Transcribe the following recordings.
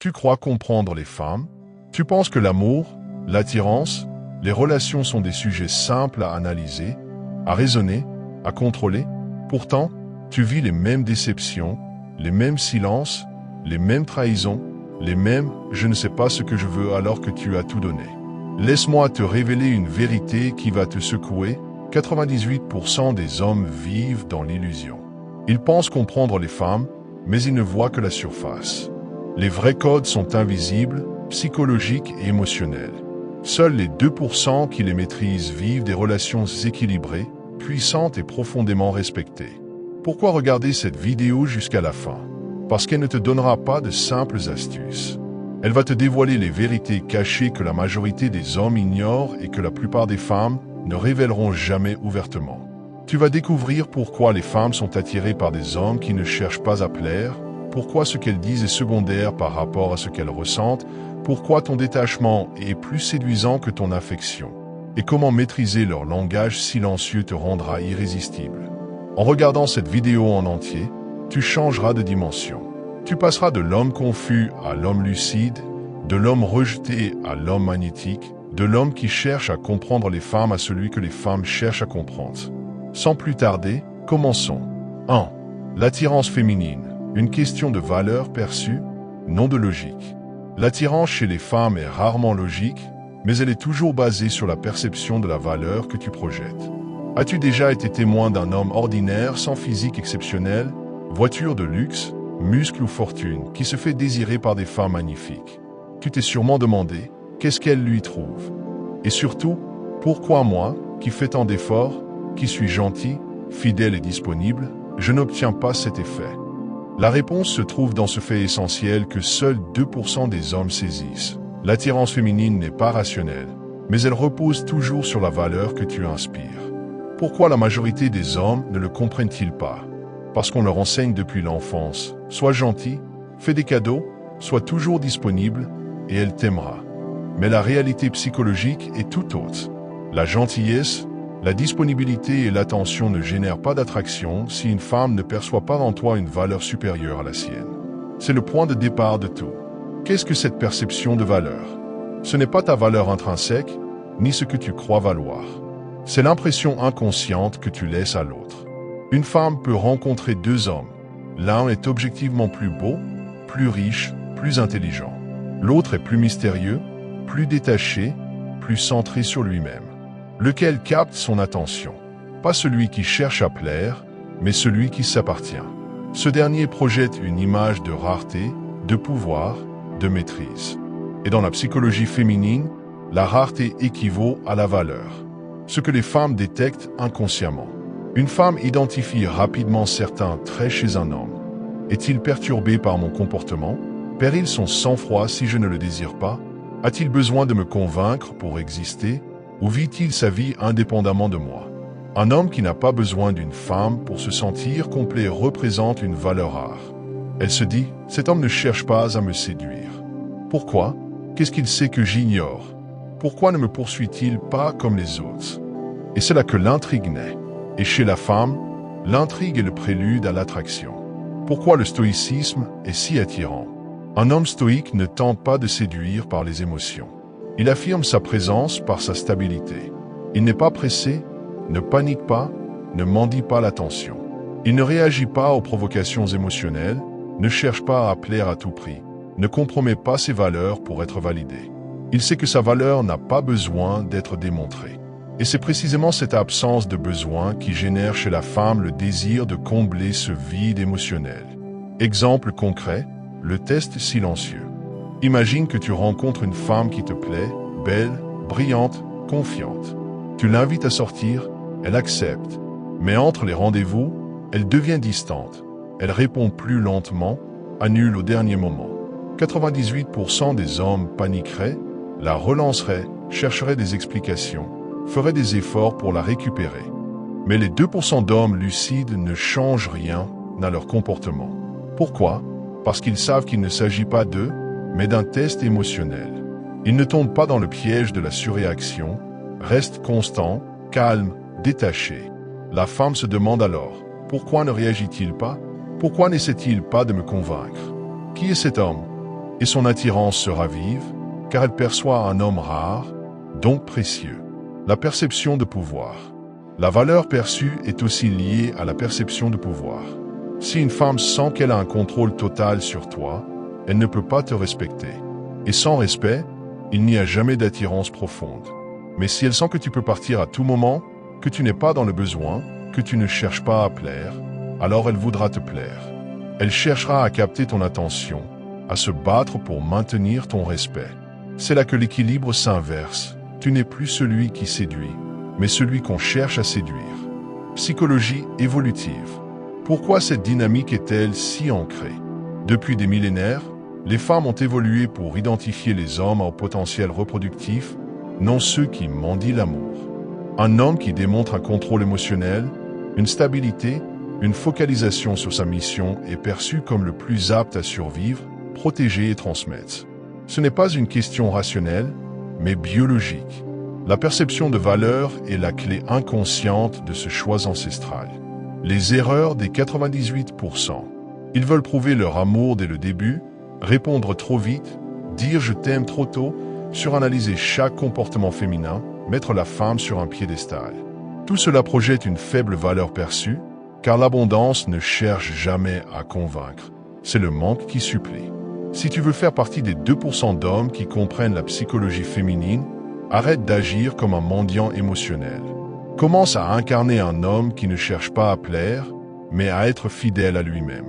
Tu crois comprendre les femmes? Tu penses que l'amour, l'attirance, les relations sont des sujets simples à analyser, à raisonner, à contrôler? Pourtant, tu vis les mêmes déceptions, les mêmes silences, les mêmes trahisons, les mêmes « je ne sais pas ce que je veux » alors que tu as tout donné. Laisse-moi te révéler une vérité qui va te secouer. 98% des hommes vivent dans l'illusion. Ils pensent comprendre les femmes, mais ils ne voient que la surface. Les vrais codes sont invisibles, psychologiques et émotionnels. Seuls les 2% qui les maîtrisent vivent des relations équilibrées, puissantes et profondément respectées. Pourquoi regarder cette vidéo jusqu'à la fin? Parce qu'elle ne te donnera pas de simples astuces. Elle va te dévoiler les vérités cachées que la majorité des hommes ignorent et que la plupart des femmes ne révéleront jamais ouvertement. Tu vas découvrir pourquoi les femmes sont attirées par des hommes qui ne cherchent pas à plaire, pourquoi ce qu'elles disent est secondaire par rapport à ce qu'elles ressentent, pourquoi ton détachement est plus séduisant que ton affection, et comment maîtriser leur langage silencieux te rendra irrésistible. En regardant cette vidéo en entier, tu changeras de dimension. Tu passeras de l'homme confus à l'homme lucide, de l'homme rejeté à l'homme magnétique, de l'homme qui cherche à comprendre les femmes à celui que les femmes cherchent à comprendre. Sans plus tarder, commençons. 1. L'attirance féminine. Une question de valeur perçue, non de logique. L'attirance chez les femmes est rarement logique, mais elle est toujours basée sur la perception de la valeur que tu projettes. As-tu déjà été témoin d'un homme ordinaire sans physique exceptionnel, voiture de luxe, muscle ou fortune, qui se fait désirer par des femmes magnifiques? Tu t'es sûrement demandé, qu'est-ce qu'elle lui trouve? Et surtout, pourquoi moi, qui fais tant d'efforts, qui suis gentil, fidèle et disponible, je n'obtiens pas cet effet? La réponse se trouve dans ce fait essentiel que seuls 2% des hommes saisissent. L'attirance féminine n'est pas rationnelle, mais elle repose toujours sur la valeur que tu inspires. Pourquoi la majorité des hommes ne le comprennent-ils pas? Parce qu'on leur enseigne depuis l'enfance. Sois gentil, fais des cadeaux, sois toujours disponible, et elle t'aimera. Mais la réalité psychologique est tout autre. La gentillesse, la disponibilité et l'attention ne génèrent pas d'attraction si une femme ne perçoit pas en toi une valeur supérieure à la sienne. C'est le point de départ de tout. Qu'est-ce que cette perception de valeur? Ce n'est pas ta valeur intrinsèque, ni ce que tu crois valoir. C'est l'impression inconsciente que tu laisses à l'autre. Une femme peut rencontrer deux hommes. L'un est objectivement plus beau, plus riche, plus intelligent. L'autre est plus mystérieux, plus détaché, plus centré sur lui-même. Lequel capte son attention? Pas celui qui cherche à plaire, mais celui qui s'appartient. Ce dernier projette une image de rareté, de pouvoir, de maîtrise. Et dans la psychologie féminine, la rareté équivaut à la valeur. Ce que les femmes détectent inconsciemment. Une femme identifie rapidement certains traits chez un homme. Est-il perturbé par mon comportement? Perd-il son sang-froid si je ne le désire pas? A-t-il besoin de me convaincre pour exister? Ou vit-il sa vie indépendamment de moi? Un homme qui n'a pas besoin d'une femme pour se sentir complet représente une valeur rare. Elle se dit, cet homme ne cherche pas à me séduire. Pourquoi? Qu'est-ce qu'il sait que j'ignore? Pourquoi ne me poursuit-il pas comme les autres? Et c'est là que l'intrigue naît. Et chez la femme, l'intrigue est le prélude à l'attraction. Pourquoi le stoïcisme est si attirant? Un homme stoïque ne tente pas de séduire par les émotions. Il affirme sa présence par sa stabilité. Il n'est pas pressé, ne panique pas, ne mendie pas l'attention. Il ne réagit pas aux provocations émotionnelles, ne cherche pas à plaire à tout prix, ne compromet pas ses valeurs pour être validé. Il sait que sa valeur n'a pas besoin d'être démontrée. Et c'est précisément cette absence de besoin qui génère chez la femme le désir de combler ce vide émotionnel. Exemple concret, le test silencieux. Imagine que tu rencontres une femme qui te plaît, belle, brillante, confiante. Tu l'invites à sortir, elle accepte. Mais entre les rendez-vous, elle devient distante. Elle répond plus lentement, annule au dernier moment. 98% des hommes paniqueraient, la relanceraient, chercheraient des explications, feraient des efforts pour la récupérer. Mais les 2% d'hommes lucides ne changent rien à leur comportement. Pourquoi? Parce qu'ils savent qu'il ne s'agit pas d'eux, mais d'un test émotionnel. Ils ne tombent pas dans le piège de la surréaction, restent constants, calmes, détachés. La femme se demande alors, pourquoi ne réagit-il pas? Pourquoi n'essaie-t-il pas de me convaincre? Qui est cet homme? et son attirance se ravive, car elle perçoit un homme rare, donc précieux. La perception de pouvoir. La valeur perçue est aussi liée à la perception de pouvoir. Si une femme sent qu'elle a un contrôle total sur toi, elle ne peut pas te respecter. Et sans respect, il n'y a jamais d'attirance profonde. Mais si elle sent que tu peux partir à tout moment, que tu n'es pas dans le besoin, que tu ne cherches pas à plaire, alors elle voudra te plaire. Elle cherchera à capter ton attention, à se battre pour maintenir ton respect. C'est là que l'équilibre s'inverse. Tu n'es plus celui qui séduit, mais celui qu'on cherche à séduire. Psychologie évolutive. Pourquoi cette dynamique est-elle si ancrée? Depuis des millénaires, les femmes ont évolué pour identifier les hommes au potentiel reproductif, non ceux qui mendient l'amour. Un homme qui démontre un contrôle émotionnel, une stabilité, une focalisation sur sa mission est perçu comme le plus apte à survivre, protéger et transmettre. Ce n'est pas une question rationnelle, mais biologique. La perception de valeur est la clé inconsciente de ce choix ancestral. Les erreurs des 98%. Ils veulent prouver leur amour dès le début, répondre trop vite, dire je t'aime trop tôt, suranalyser chaque comportement féminin, mettre la femme sur un piédestal. Tout cela projette une faible valeur perçue, car l'abondance ne cherche jamais à convaincre. C'est le manque qui supplie. Si tu veux faire partie des 2% d'hommes qui comprennent la psychologie féminine, arrête d'agir comme un mendiant émotionnel. Commence à incarner un homme qui ne cherche pas à plaire, mais à être fidèle à lui-même.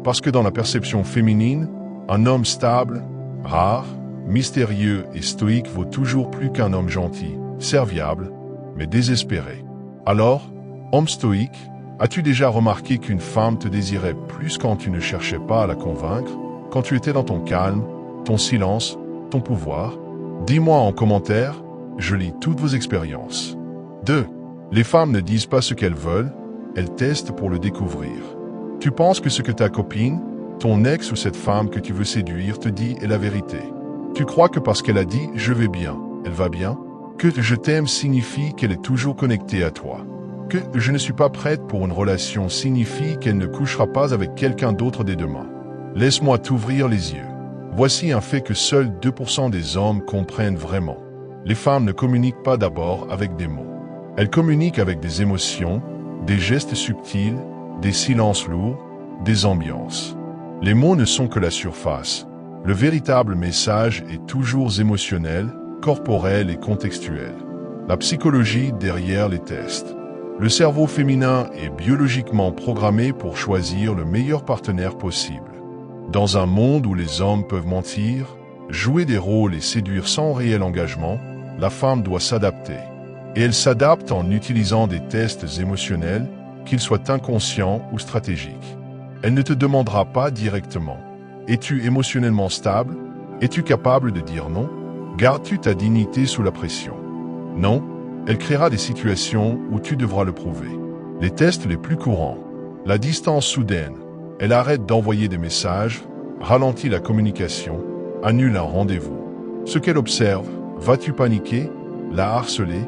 Parce que dans la perception féminine, un homme stable, rare, mystérieux et stoïque vaut toujours plus qu'un homme gentil, serviable, mais désespéré. Alors, homme stoïque, as-tu déjà remarqué qu'une femme te désirait plus quand tu ne cherchais pas à la convaincre, quand tu étais dans ton calme, ton silence, ton pouvoir? Dis-moi en commentaire, je lis toutes vos expériences. 2. Les femmes ne disent pas ce qu'elles veulent, elles testent pour le découvrir. Tu penses que ce que ta copine, ton ex ou cette femme que tu veux séduire te dit est la vérité. Tu crois que parce qu'elle a dit « je vais bien », elle va bien, que « je t'aime » signifie qu'elle est toujours connectée à toi. Que « je ne suis pas prête pour une relation » signifie qu'elle ne couchera pas avec quelqu'un d'autre dès demain. Laisse-moi t'ouvrir les yeux. Voici un fait que seuls 2% des hommes comprennent vraiment. Les femmes ne communiquent pas d'abord avec des mots. Elles communiquent avec des émotions, des gestes subtils, des silences lourds, des ambiances. Les mots ne sont que la surface. Le véritable message est toujours émotionnel, corporel et contextuel. La psychologie derrière les tests. Le cerveau féminin est biologiquement programmé pour choisir le meilleur partenaire possible. Dans un monde où les hommes peuvent mentir, jouer des rôles et séduire sans réel engagement, la femme doit s'adapter. Et elle s'adapte en utilisant des tests émotionnels, qu'ils soient inconscients ou stratégiques. Elle ne te demandera pas directement « Es-tu émotionnellement stable? Es-tu capable de dire non? Gardes-tu ta dignité sous la pression ?» Non, elle créera des situations où tu devras le prouver. Les tests les plus courants. La distance soudaine. Elle arrête d'envoyer des messages, ralentit la communication, annule un rendez-vous. Ce qu'elle observe, vas-tu paniquer, la harceler,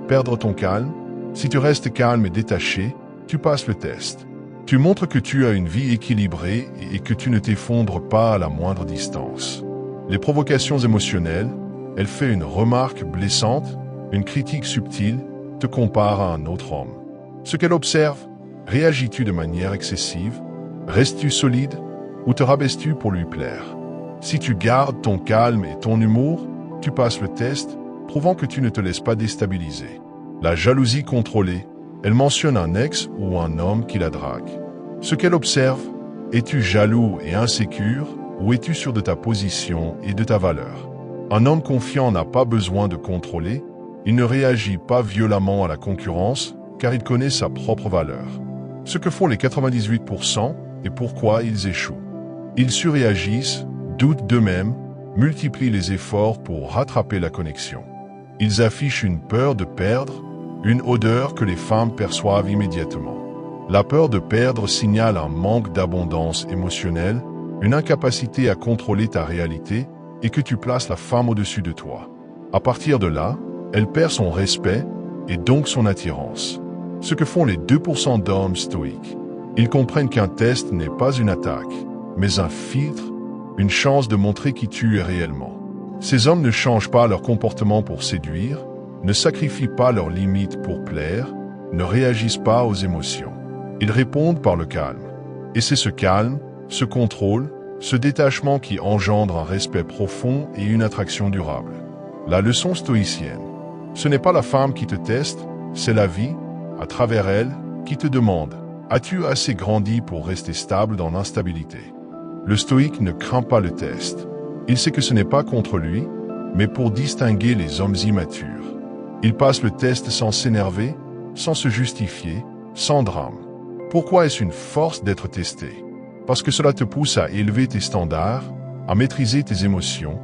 perdre ton calme? Si tu restes calme et détaché, tu passes le test. Tu montres que tu as une vie équilibrée et que tu ne t'effondres pas à la moindre distance. Les provocations émotionnelles, elle fait une remarque blessante, une critique subtile, te compare à un autre homme. Ce qu'elle observe, réagis-tu de manière excessive? Restes-tu solide ou te rabaisses-tu pour lui plaire? Si tu gardes ton calme et ton humour, tu passes le test, prouvant que tu ne te laisses pas déstabiliser. La jalousie contrôlée, elle mentionne un ex ou un homme qui la drague. Ce qu'elle observe, es-tu jaloux et insécure ou es-tu sûr de ta position et de ta valeur? Un homme confiant n'a pas besoin de contrôler, il ne réagit pas violemment à la concurrence car il connaît sa propre valeur. Ce que font les 98%, et pourquoi ils échouent. Ils surréagissent, doutent d'eux-mêmes, multiplient les efforts pour rattraper la connexion. Ils affichent une peur de perdre, une odeur que les femmes perçoivent immédiatement. La peur de perdre signale un manque d'abondance émotionnelle, une incapacité à contrôler ta réalité et que tu places la femme au-dessus de toi. À partir de là, elle perd son respect et donc son attirance. Ce que font les 2% d'hommes stoïques. Ils comprennent qu'un test n'est pas une attaque, mais un filtre, une chance de montrer qui tu es réellement. Ces hommes ne changent pas leur comportement pour séduire, ne sacrifient pas leurs limites pour plaire, ne réagissent pas aux émotions. Ils répondent par le calme. Et c'est ce calme, ce contrôle, ce détachement qui engendre un respect profond et une attraction durable. La leçon stoïcienne. Ce n'est pas la femme qui te teste, c'est la vie, à travers elle, qui te demande « As-tu assez grandi pour rester stable dans l'instabilité ?» Le stoïque ne craint pas le test. Il sait que ce n'est pas contre lui, mais pour distinguer les hommes immatures. Il passe le test sans s'énerver, sans se justifier, sans drame. Pourquoi est-ce une force d'être testé? Parce que cela te pousse à élever tes standards, à maîtriser tes émotions,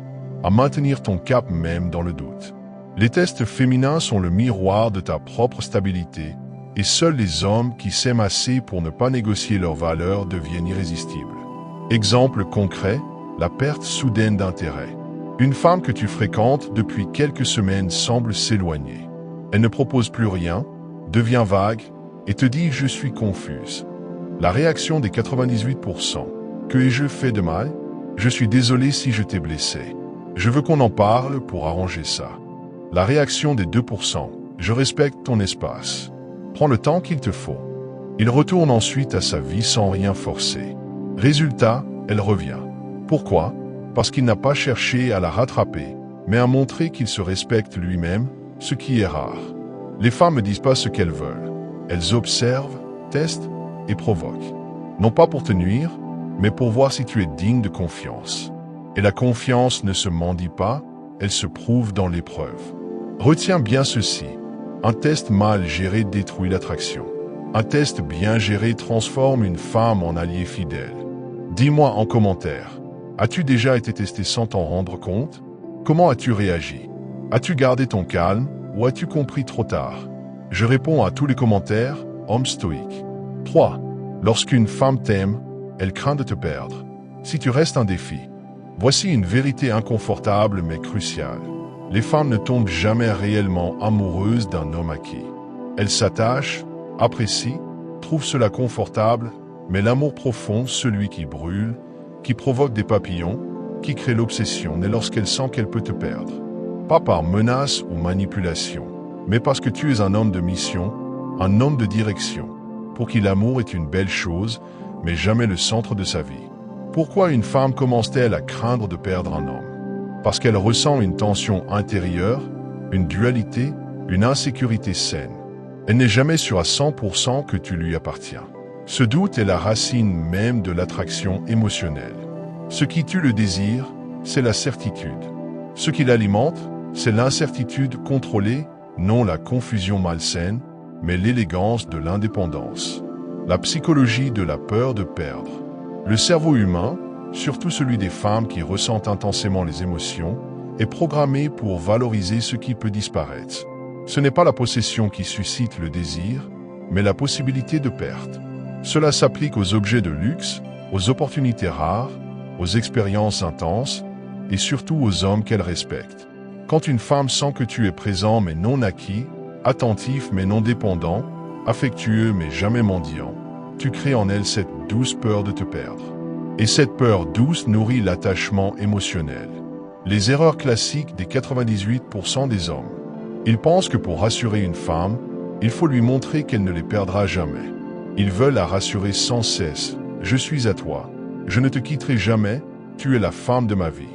à maintenir ton cap même dans le doute. Les tests féminins sont le miroir de ta propre stabilité, et seuls les hommes qui s'aiment assez pour ne pas négocier leurs valeurs deviennent irrésistibles. Exemple concret, la perte soudaine d'intérêt. Une femme que tu fréquentes depuis quelques semaines semble s'éloigner. Elle ne propose plus rien, devient vague, et te dit « je suis confuse ». La réaction des 98%. Que ai-je fait de mal? Je suis désolé si je t'ai blessé. Je veux qu'on en parle pour arranger ça. La réaction des 2%. Je respecte ton espace. Prends le temps qu'il te faut. Il retourne ensuite à sa vie sans rien forcer. Résultat, elle revient. Pourquoi? Parce qu'il n'a pas cherché à la rattraper, mais à montrer qu'il se respecte lui-même, ce qui est rare. Les femmes ne disent pas ce qu'elles veulent. Elles observent, testent et provoquent. Non pas pour te nuire, mais pour voir si tu es digne de confiance. Et la confiance ne se mendie pas, elle se prouve dans l'épreuve. Retiens bien ceci. Un test mal géré détruit l'attraction. Un test bien géré transforme une femme en allié fidèle. Dis-moi en commentaire. As-tu déjà été testé sans t'en rendre compte? Comment as-tu réagi? As-tu gardé ton calme ou as-tu compris trop tard? Je réponds à tous les commentaires, homme stoïque. 3. Lorsqu'une femme t'aime, elle craint de te perdre. Si tu restes un défi. Voici une vérité inconfortable mais cruciale. Les femmes ne tombent jamais réellement amoureuses d'un homme acquis. Elles s'attachent, apprécient, trouvent cela confortable, mais l'amour profond, celui qui brûle, qui provoque des papillons, qui crée l'obsession, naît lorsqu'elle sent qu'elle peut te perdre. Pas par menace ou manipulation, mais parce que tu es un homme de mission, un homme de direction, pour qui l'amour est une belle chose, mais jamais le centre de sa vie. Pourquoi une femme commence-t-elle à craindre de perdre un homme? Parce qu'elle ressent une tension intérieure, une dualité, une insécurité saine. Elle n'est jamais sûre à 100% que tu lui appartiens. Ce doute est la racine même de l'attraction émotionnelle. Ce qui tue le désir, c'est la certitude. Ce qui l'alimente, c'est l'incertitude contrôlée, non la confusion malsaine, mais l'élégance de l'indépendance. La psychologie de la peur de perdre. Le cerveau humain, surtout celui des femmes qui ressentent intensément les émotions, est programmé pour valoriser ce qui peut disparaître. Ce n'est pas la possession qui suscite le désir, mais la possibilité de perte. Cela s'applique aux objets de luxe, aux opportunités rares, aux expériences intenses et surtout aux hommes qu'elle respecte. Quand une femme sent que tu es présent mais non acquis, attentif mais non dépendant, affectueux mais jamais mendiant, tu crées en elle cette douce peur de te perdre. Et cette peur douce nourrit l'attachement émotionnel. Les erreurs classiques des 98% des hommes. Ils pensent que pour rassurer une femme, il faut lui montrer qu'elle ne les perdra jamais. Ils veulent la rassurer sans cesse. Je suis à toi. Je ne te quitterai jamais. Tu es la femme de ma vie.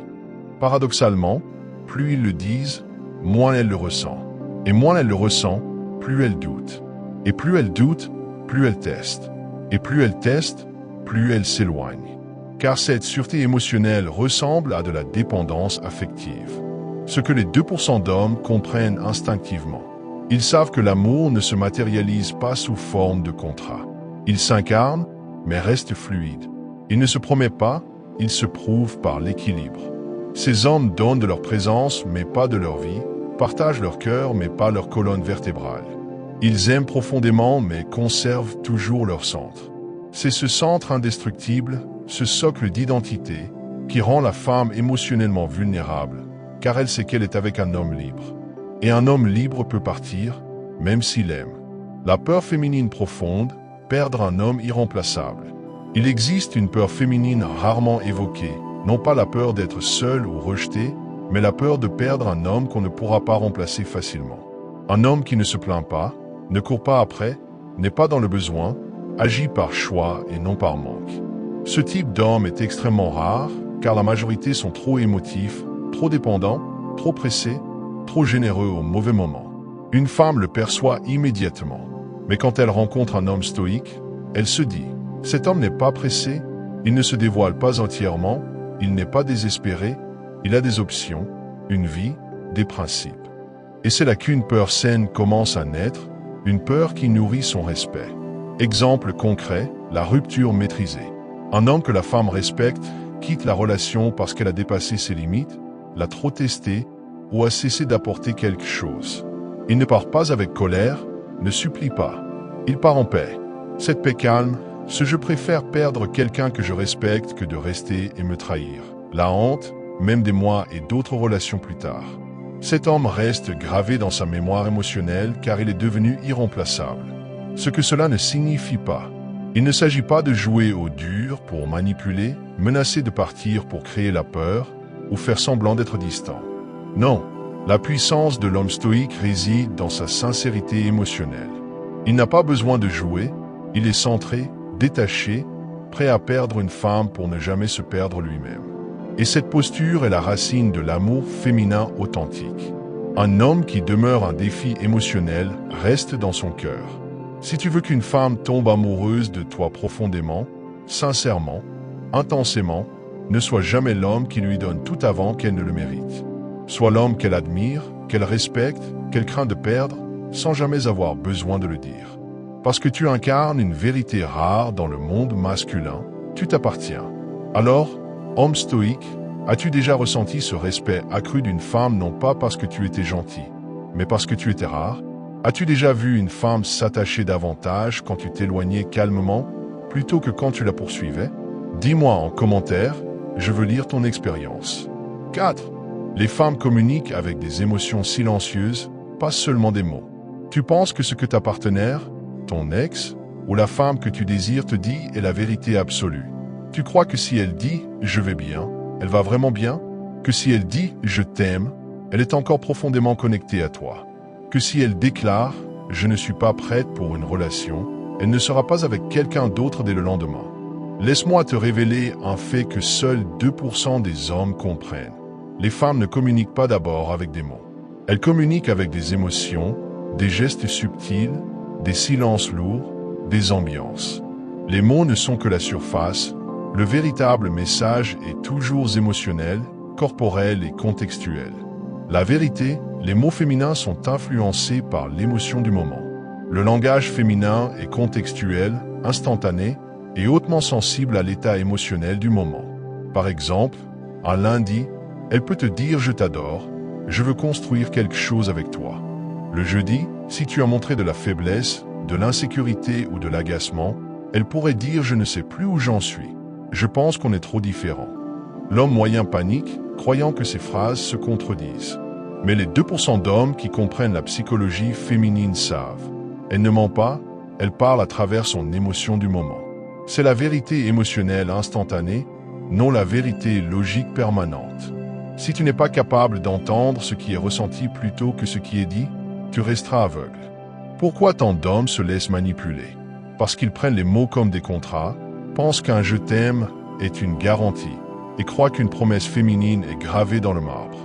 Paradoxalement, plus ils le disent, moins elle le ressent. Et moins elle le ressent, plus elle doute. Et plus elle doute, plus elle teste. Et plus elle teste, plus elle s'éloigne. Car cette sûreté émotionnelle ressemble à de la dépendance affective. Ce que les 2% d'hommes comprennent instinctivement. Ils savent que l'amour ne se matérialise pas sous forme de contrat. Il s'incarne, mais reste fluide. Il ne se promet pas, il se prouve par l'équilibre. Ces hommes donnent de leur présence, mais pas de leur vie, partagent leur cœur, mais pas leur colonne vertébrale. Ils aiment profondément, mais conservent toujours leur centre. C'est ce centre indestructible, ce socle d'identité, qui rend la femme émotionnellement vulnérable, car elle sait qu'elle est avec un homme libre. Et un homme libre peut partir, même s'il aime. La peur féminine profonde, perdre un homme irremplaçable. Il existe une peur féminine rarement évoquée, Non pas la peur d'être seul ou rejeté, mais la peur de perdre un homme qu'on ne pourra pas remplacer facilement. Un homme qui ne se plaint pas, ne court pas après, n'est pas dans le besoin, agit par choix et non par manque. Ce type d'homme est extrêmement rare, car la majorité sont trop émotifs, trop dépendants, trop pressés, trop généreux au mauvais moment. Une femme le perçoit immédiatement. Mais quand elle rencontre un homme stoïque, elle se dit « Cet homme n'est pas pressé, il ne se dévoile pas entièrement, il n'est pas désespéré, il a des options, une vie, des principes. » Et c'est là qu'une peur saine commence à naître, une peur qui nourrit son respect. Exemple concret, la rupture maîtrisée. Un homme que la femme respecte quitte la relation parce qu'elle a dépassé ses limites, l'a trop testé ou a cessé d'apporter quelque chose. Il ne part pas avec colère, ne supplie pas. Il part en paix. Cette paix calme, ce je préfère perdre quelqu'un que je respecte que de rester et me trahir. La honte, même des mois et d'autres relations plus tard. Cet homme reste gravé dans sa mémoire émotionnelle car il est devenu irremplaçable. Ce que cela ne signifie pas. Il ne s'agit pas de jouer au dur pour manipuler, menacer de partir pour créer la peur ou faire semblant d'être distant. Non, la puissance de l'homme stoïque réside dans sa sincérité émotionnelle. Il n'a pas besoin de jouer, il est centré, détaché, prêt à perdre une femme pour ne jamais se perdre lui-même. Et cette posture est la racine de l'amour féminin authentique. Un homme qui demeure un défi émotionnel reste dans son cœur. Si tu veux qu'une femme tombe amoureuse de toi profondément, sincèrement, intensément, ne sois jamais l'homme qui lui donne tout avant qu'elle ne le mérite. Sois l'homme qu'elle admire, qu'elle respecte, qu'elle craint de perdre, sans jamais avoir besoin de le dire. Parce que tu incarnes une vérité rare dans le monde masculin, tu t'appartiens. Alors, homme stoïque, as-tu déjà ressenti ce respect accru d'une femme non pas parce que tu étais gentil, mais parce que tu étais rare? As-tu déjà vu une femme s'attacher davantage quand tu t'éloignais calmement, plutôt que quand tu la poursuivais? Dis-moi en commentaire, je veux lire ton expérience. 4. Les femmes communiquent avec des émotions silencieuses, pas seulement des mots. Tu penses que ce que ta partenaire, ton ex, ou la femme que tu désires te dit est la vérité absolue. Tu crois que si elle dit « je vais bien », elle va vraiment bien? Que si elle dit « je t'aime », elle est encore profondément connectée à toi. Que si elle déclare « je ne suis pas prête pour une relation », elle ne sera pas avec quelqu'un d'autre dès le lendemain. Laisse-moi te révéler un fait que seuls 2% des hommes comprennent. Les femmes ne communiquent pas d'abord avec des mots. Elles communiquent avec des émotions, des gestes subtils, des silences lourds, des ambiances. Les mots ne sont que la surface, le véritable message est toujours émotionnel, corporel et contextuel. La vérité, les mots féminins sont influencés par l'émotion du moment. Le langage féminin est contextuel, instantané et hautement sensible à l'état émotionnel du moment. Par exemple, un lundi, elle peut te dire « je t'adore », « je veux construire quelque chose avec toi ». Le jeudi, si tu as montré de la faiblesse, de l'insécurité ou de l'agacement, elle pourrait dire « je ne sais plus où j'en suis, je pense qu'on est trop différents ». L'homme moyen panique, croyant que ces phrases se contredisent. Mais les 2% d'hommes qui comprennent la psychologie féminine savent. Elle ne ment pas, elle parle à travers son émotion du moment. C'est la vérité émotionnelle instantanée, non la vérité logique permanente. Si tu n'es pas capable d'entendre ce qui est ressenti plutôt que ce qui est dit, tu resteras aveugle. Pourquoi tant d'hommes se laissent manipuler? Parce qu'ils prennent les mots comme des contrats, pensent qu'un « je t'aime » est une garantie et croient qu'une promesse féminine est gravée dans le marbre.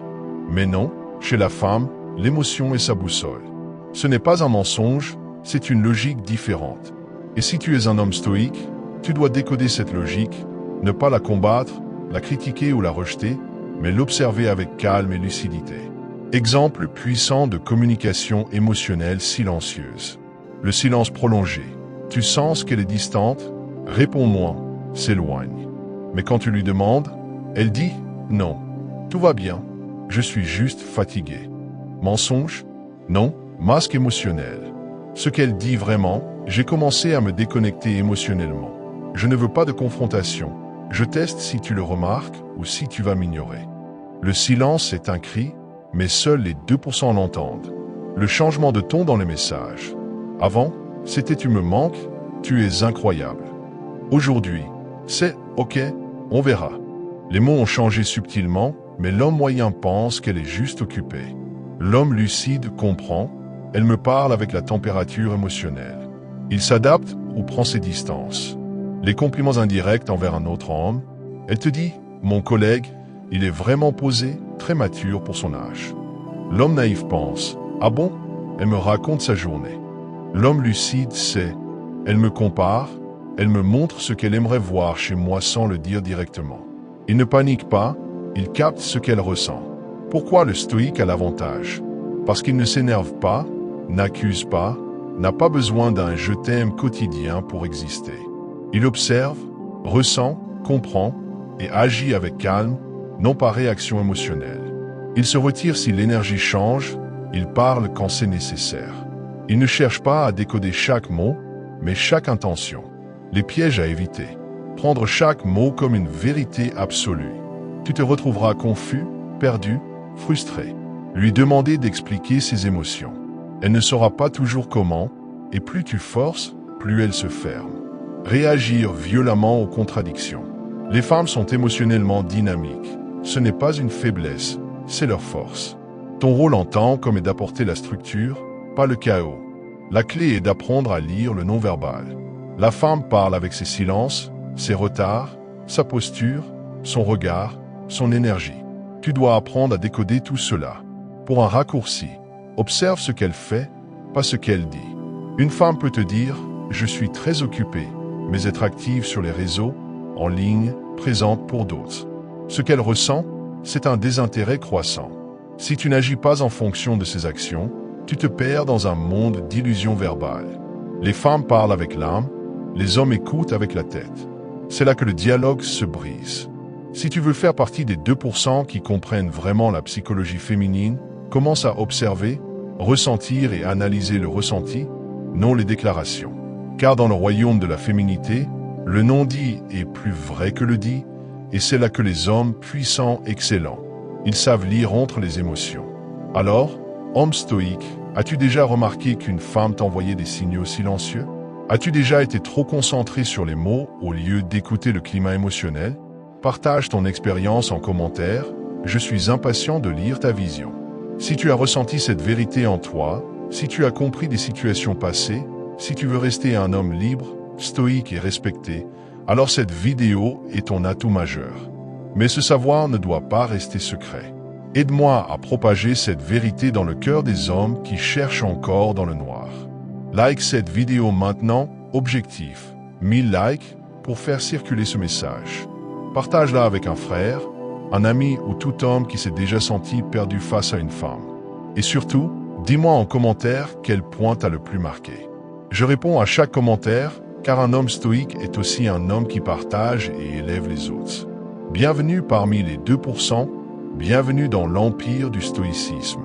Mais non, chez la femme, l'émotion est sa boussole. Ce n'est pas un mensonge, c'est une logique différente. Et si tu es un homme stoïque, tu dois décoder cette logique, ne pas la combattre, la critiquer ou la rejeter, mais l'observer avec calme et lucidité. Exemple puissant de communication émotionnelle silencieuse. Le silence prolongé. Tu sens qu'elle est distante? Réponds-moi, s'éloigne. Mais quand tu lui demandes, elle dit « non, tout va bien, je suis juste fatigué ». Mensonge? Non, masque émotionnel. Ce qu'elle dit vraiment, j'ai commencé à me déconnecter émotionnellement. Je ne veux pas de confrontation. Je teste si tu le remarques ou si tu vas m'ignorer. Le silence est un cri, mais seuls les 2% l'entendent. Le changement de ton dans les messages. Avant, c'était « tu me manques, tu es incroyable ». Aujourd'hui, c'est « ok, on verra ». Les mots ont changé subtilement, mais l'homme moyen pense qu'elle est juste occupée. L'homme lucide comprend, elle me parle avec la température émotionnelle. Il s'adapte ou prend ses distances. Les compliments indirects envers un autre homme, elle te dit, mon collègue, il est vraiment posé, très mature pour son âge. L'homme naïf pense, ah bon, elle me raconte sa journée. L'homme lucide sait, elle me compare, elle me montre ce qu'elle aimerait voir chez moi sans le dire directement. Il ne panique pas, il capte ce qu'elle ressent. Pourquoi le stoïque a l'avantage? Parce qu'il ne s'énerve pas, n'accuse pas, n'a pas besoin d'un « je t'aime » quotidien pour exister. Il observe, ressent, comprend et agit avec calme, non par réaction émotionnelle. Il se retire si l'énergie change, il parle quand c'est nécessaire. Il ne cherche pas à décoder chaque mot, mais chaque intention. Les pièges à éviter. Prendre chaque mot comme une vérité absolue. Tu te retrouveras confus, perdu, frustré. Lui demander d'expliquer ses émotions. Elle ne saura pas toujours comment, et plus tu forces, plus elle se ferme. Réagir violemment aux contradictions. Les femmes sont émotionnellement dynamiques. Ce n'est pas une faiblesse, c'est leur force. Ton rôle en tant qu'homme est d'apporter la structure, pas le chaos. La clé est d'apprendre à lire le non-verbal. La femme parle avec ses silences, ses retards, sa posture, son regard, son énergie. Tu dois apprendre à décoder tout cela. Pour un raccourci, observe ce qu'elle fait, pas ce qu'elle dit. Une femme peut te dire « je suis très occupée », mais être active sur les réseaux, en ligne, présente pour d'autres. Ce qu'elle ressent, c'est un désintérêt croissant. Si tu n'agis pas en fonction de ses actions, tu te perds dans un monde d'illusions verbales. Les femmes parlent avec l'âme, les hommes écoutent avec la tête. C'est là que le dialogue se brise. Si tu veux faire partie des 2% qui comprennent vraiment la psychologie féminine, commence à observer, ressentir et analyser le ressenti, non les déclarations. Car dans le royaume de la féminité, le non-dit est plus vrai que le dit, et c'est là que les hommes puissants, excellents, ils savent lire entre les émotions. Alors, homme stoïque, as-tu déjà remarqué qu'une femme t'envoyait des signaux silencieux? As-tu déjà été trop concentré sur les mots au lieu d'écouter le climat émotionnel? Partage ton expérience en commentaire, je suis impatient de lire ta vision. Si tu as ressenti cette vérité en toi, si tu as compris des situations passées, si tu veux rester un homme libre, stoïque et respecté, alors cette vidéo est ton atout majeur. Mais ce savoir ne doit pas rester secret. Aide-moi à propager cette vérité dans le cœur des hommes qui cherchent encore dans le noir. Like cette vidéo maintenant, objectif, 1000 likes pour faire circuler ce message. Partage-la avec un frère, un ami ou tout homme qui s'est déjà senti perdu face à une femme. Et surtout, dis-moi en commentaire quel point t'as le plus marqué. Je réponds à chaque commentaire, car un homme stoïque est aussi un homme qui partage et élève les autres. Bienvenue parmi les 2%, bienvenue dans l'empire du stoïcisme.